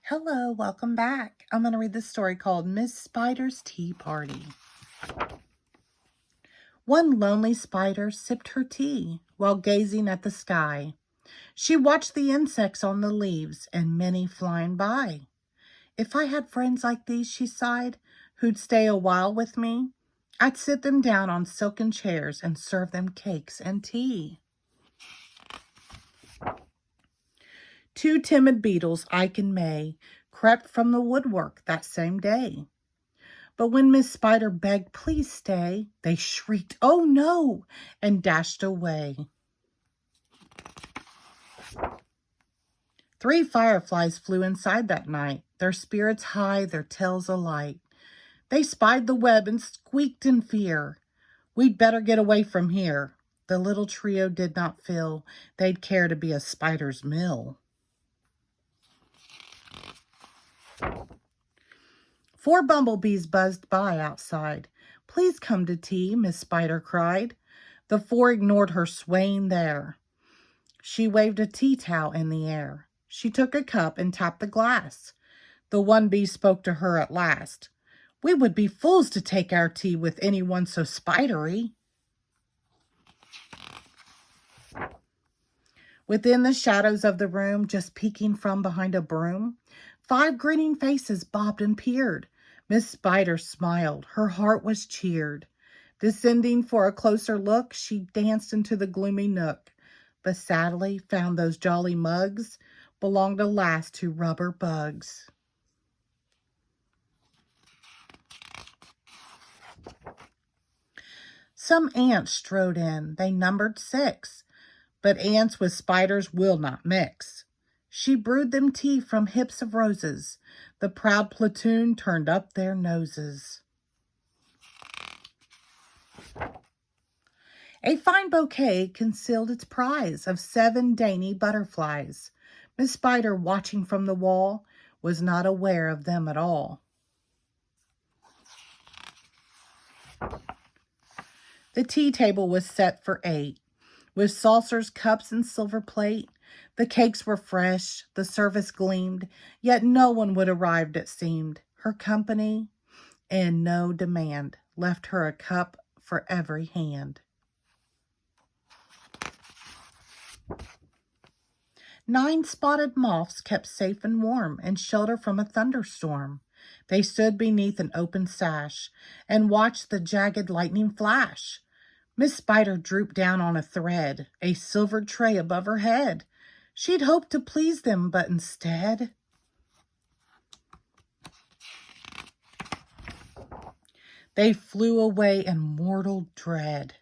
Hello, welcome back. I'm going to read this story called Miss Spider's Tea Party. One lonely spider sipped her tea while gazing at the sky. She watched the insects on the leaves and many flying by. If I had friends like these, she sighed, who'd stay a while with me, I'd sit them down on silken chairs and serve them cakes and tea. Two timid beetles, Ike and May, crept from the woodwork that same day. But when Miss Spider begged, "Please stay," they shrieked, "Oh no!" and dashed away. 3 fireflies flew inside that night, their spirits high, their tails alight. They spied the web and squeaked in fear. "We'd better get away from here." The little trio did not feel they'd care to be a spider's mill. 4 bumblebees buzzed by outside. "Please come to tea," Miss Spider cried. The 4 ignored her, swaying there. She waved a tea towel in the air. She took a cup and tapped the glass. The one bee spoke to her at last. "We would be fools to take our tea with anyone so spidery." Within the shadows of the room, just peeking from behind a broom, 5 grinning faces bobbed and peered. Miss Spider smiled. Her heart was cheered. Descending for a closer look, she danced into the gloomy nook, but sadly found those jolly mugs belonged alas to rubber bugs. Some ants strode in. They numbered 6. But ants with spiders will not mix. She brewed them tea from hips of roses. The proud platoon turned up their noses. A fine bouquet concealed its prize of 7 dainty butterflies. Miss Spider, watching from the wall, was not aware of them at all. The tea table was set for 8. With saucers, cups, and silver plate. The cakes were fresh, the service gleamed, yet no one would arrive, it seemed. Her company, and no demand, left her a cup for every hand. 9 spotted moths kept safe and warm and shelter from a thunderstorm. They stood beneath an open sash and watched the jagged lightning flash. Miss Spider drooped down on a thread, a silver tray above her head. She'd hoped to please them, but instead, they flew away in mortal dread.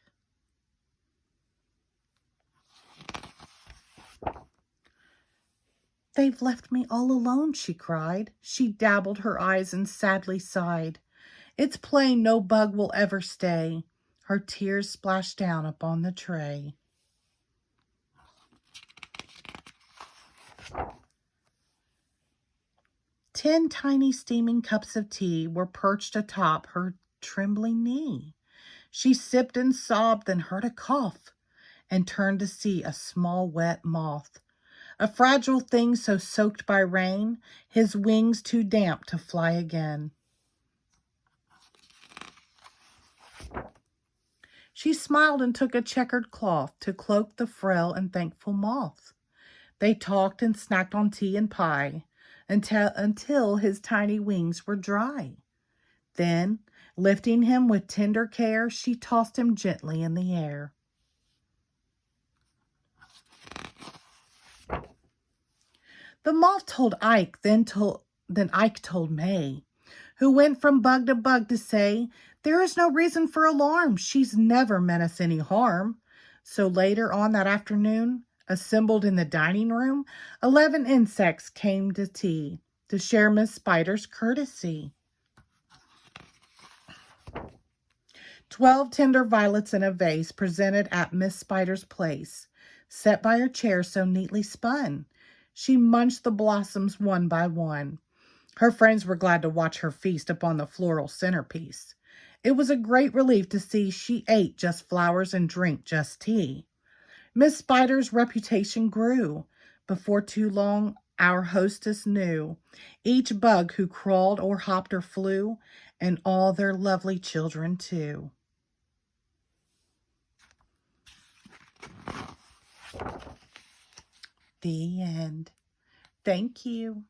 "They've left me all alone," she cried. She dabbled her eyes and sadly sighed. "It's plain no bug will ever stay." Her tears splashed down upon the tray. Ten tiny steaming cups of tea were perched atop her trembling knee. She sipped and sobbed, then heard a cough, and turned to see a small wet moth. A fragile thing so soaked by rain, his wings too damp to fly again. She smiled and took a checkered cloth to cloak the frail and thankful moth. They talked and snacked on tea and pie until his tiny wings were dry. Then, lifting him with tender care, she tossed him gently in the air. The moth told Ike, then Ike told May, who went from bug to bug to say, "There is no reason for alarm. She's never meant us any harm." So later on that afternoon, assembled in the dining room, 11 insects came to tea to share Miss Spider's courtesy. 12 tender violets in a vase presented at Miss Spider's place, set by her chair so neatly spun. She munched the blossoms one by one. Her friends were glad to watch her feast upon the floral centerpiece. It was a great relief to see she ate just flowers and drank just tea. Miss Spider's reputation grew. Before too long, Our hostess knew each bug who crawled or hopped or flew, and all their lovely children too. The end. Thank you.